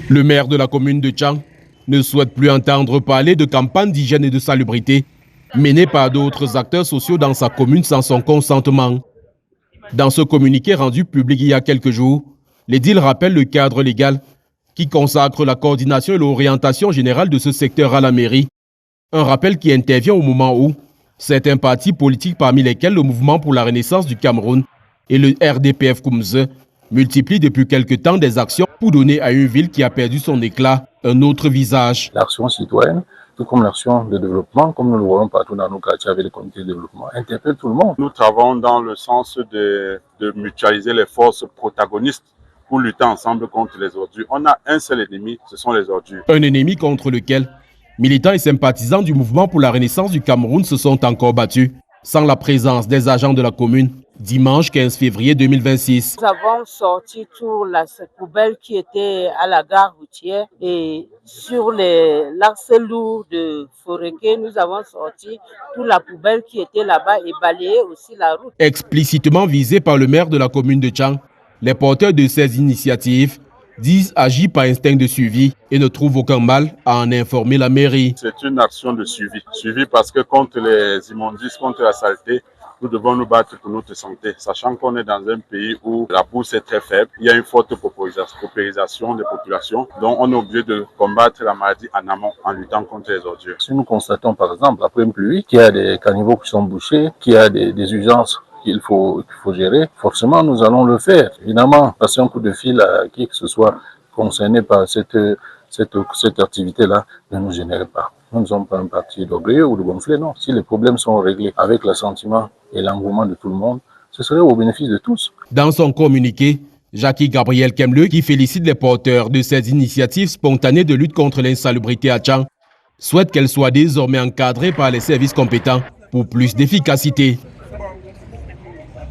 Le maire de la commune de Tchang ne souhaite plus entendre parler de campagnes d'hygiène et de salubrité menées par d'autres acteurs sociaux dans sa commune sans son consentement. Dans ce communiqué rendu public il y a quelques jours, l'édile rappelle le cadre légal qui consacre la coordination et l'orientation générale de ce secteur à la mairie. Un rappel qui intervient au moment où certains partis politiques, parmi lesquels le Mouvement pour la Renaissance du Cameroun et le RDPF Koumze, multiplient depuis quelque temps des actions pour donner à une ville qui a perdu son éclat un autre visage. L'action citoyenne, tout comme l'action de développement, comme nous le voyons partout dans nos quartiers avec les comités de développement, interpelle tout le monde. Nous travaillons dans le sens de mutualiser les forces protagonistes pour lutter ensemble contre les ordures. On a un seul ennemi, ce sont les ordures. Un ennemi contre lequel militants et sympathisants du Mouvement pour la Renaissance du Cameroun se sont encore battus, sans la présence des agents de la commune, dimanche 15 février 2026. Nous avons sorti toute la poubelle qui était à la gare routière et sur l'axe lourd de Foréké, nous avons sorti toute la poubelle qui était là-bas et balayé aussi la route. Explicitement visés par le maire de la commune de Tchang, les porteurs de ces initiatives disent agir par instinct de suivi et ne trouvent aucun mal à en informer la mairie. C'est une action de suivi. Suivi parce que contre les immondices, contre la saleté, nous devons nous battre pour notre santé, sachant qu'on est dans un pays où la bourse est très faible, il y a une forte paupérisation des populations, donc on est obligé de combattre la maladie en amont en luttant contre les ordures. Si nous constatons par exemple après une pluie qu'il y a des caniveaux qui sont bouchés, qu'il y a des urgences qu'il faut gérer, forcément nous allons le faire. Évidemment, passer un coup de fil à qui que ce soit concerné par cette activité-là ne nous génère pas. Nous ne sommes pas un parti d'orgueilleux ou de gonflés, non. Si les problèmes sont réglés avec l'assentiment et l'engouement de tout le monde, ce serait au bénéfice de tous. Dans son communiqué, Jackie Gabriel Kemle, qui félicite les porteurs de ces initiatives spontanées de lutte contre l'insalubrité à Tchang, souhaite qu'elles soient désormais encadrées par les services compétents pour plus d'efficacité.